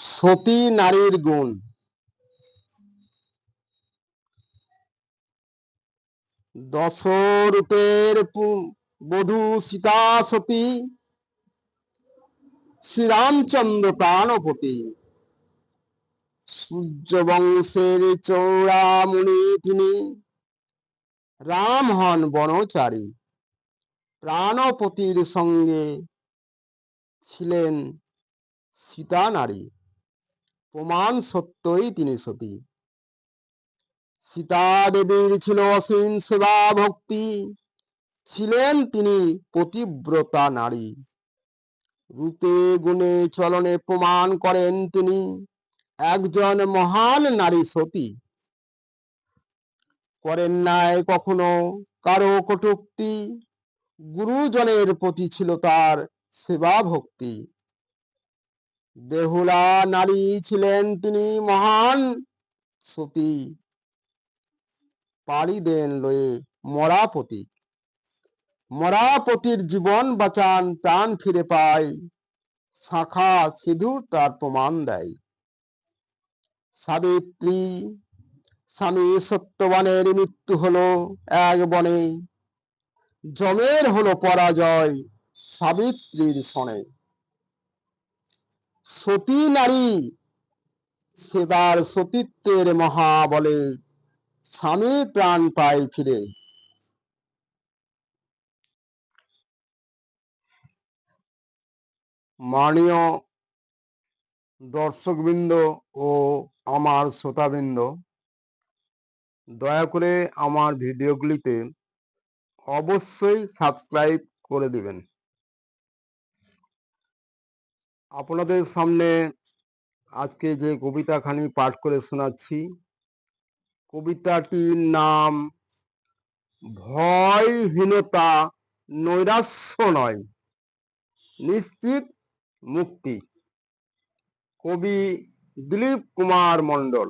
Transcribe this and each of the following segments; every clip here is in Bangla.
সতী নারীর গুণ। দশরূপের বধূ সীতা সতী, শ্রীরামচন্দ্র প্রাণপতি। সূর্যবংশের চূড়ামণি তিনি, রাম হন বনচারী। প্রাণপতির সঙ্গে ছিলেন সীতা নারী, প্রমাণ সত্যই তিনি সতী। সীতা দেবীর ছিল অসীম সেবা ভক্তি, ছিলেন তিনি পতিব্রতা নারী। রূপে গুণে চলনে প্রমাণ করেন তিনি, একজন মহান নারী সতী। করেন নাই কখনো কারো কটূক্তি, গুরুজনের প্রতি ছিল তার সেবা ভক্তি। বেহুলা নারী ছিলেন তিনি মহান সতী, পাড়ি দেন লয়ে মরাপতি। মরাপতির জীবন বাঁচান, প্রাণ ফিরে পায়, শাখা সিঁদুর তার প্রমাণ দেয়। সাবিত্রী স্বামী সত্যবানের মৃত্যু হলো এক বনে, যমের হলো পরাজয় সাবিত্রীর শনে। সতী নারী সেবার সতীত্বের মহাবলে, স্বামী প্রাণ পায় ফিরে। মাননীয় দর্শকবৃন্দ ও আমার শ্রোতাবৃন্দ, দয়া করে আমার ভিডিওগুলিতে অবশ্যই সাবস্ক্রাইব করে দিবেন। আপনাদের সামনে আজকে যে কবিতাখানি পাঠ করে শোনাচ্ছি, কবিতাটির নাম ভয়হীনতা নৈরাশ্য নয়, নিশ্চিত মুক্তি। কবি দিলীপ কুমার মণ্ডল।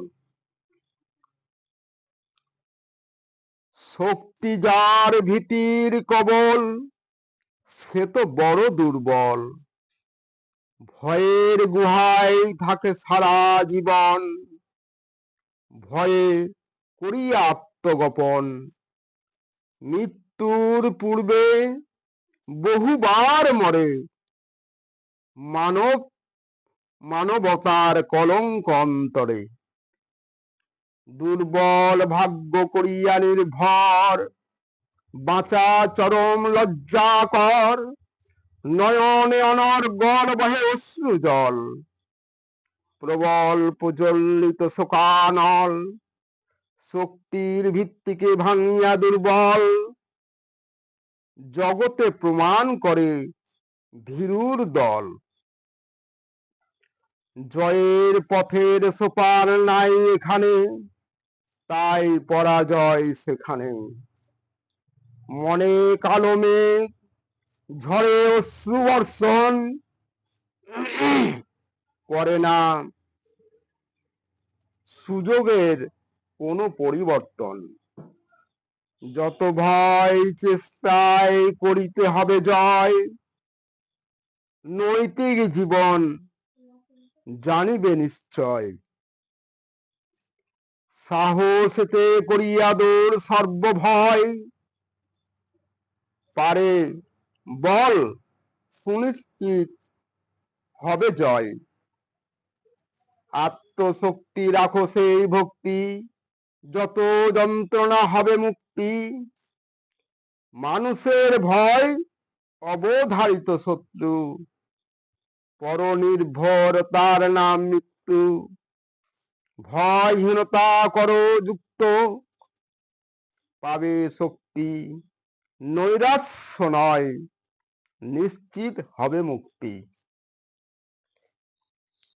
শক্তি যার ভীতির কবল, সে তো বড় দুর্বল। ভয়ের গুহায় থাকে সারা জীবন, ভয়ে করি আত্মগোপন। মৃত্যুর পূর্বে বহুবার মরে, মানবতার কলঙ্ক অন্তরে। দুর্বল ভাগ্য করিয়া নির্ভর, বাঁচা চরম লজ্জাকর। নয়নে অনর্গল বহে অশ্রু জল, প্রবল প্রজ্বলিত শোকানল। শক্তির ভিত্তিকে ভাঙিয়া দুর্বল, জগতে প্রমাণ করে ভীরুর দল। জয়ের পথের সোপান নাই এখানে, তাই পরাজয় সেখানে। মনে কালো মেঘ ঝড়ে অশ্রু বর্ষণ, করে না সুযোগের কোনো পরিবর্তন। যত ভয় চেষ্টায় করিতে হবে জয়, নৈতিক জীবন জানিবে নিশ্চয়। সাহসেতে করিয়া দূর সর্বভয়, পারে বল সুনিশ্চিত হবে জয়। আত্মশক্তি রাখো সেই ভক্তি, যত যন্ত্রণা হবে মুক্তি। মানুষের ভয় অবধারিত শত্রু, পরনির্ভর তার নাম মৃত্যু। ভয়হীনতা করো যুক্ত, পাবে শক্তি। নৈরাশ্য নয়, নিশ্চিত হবে মুক্তি।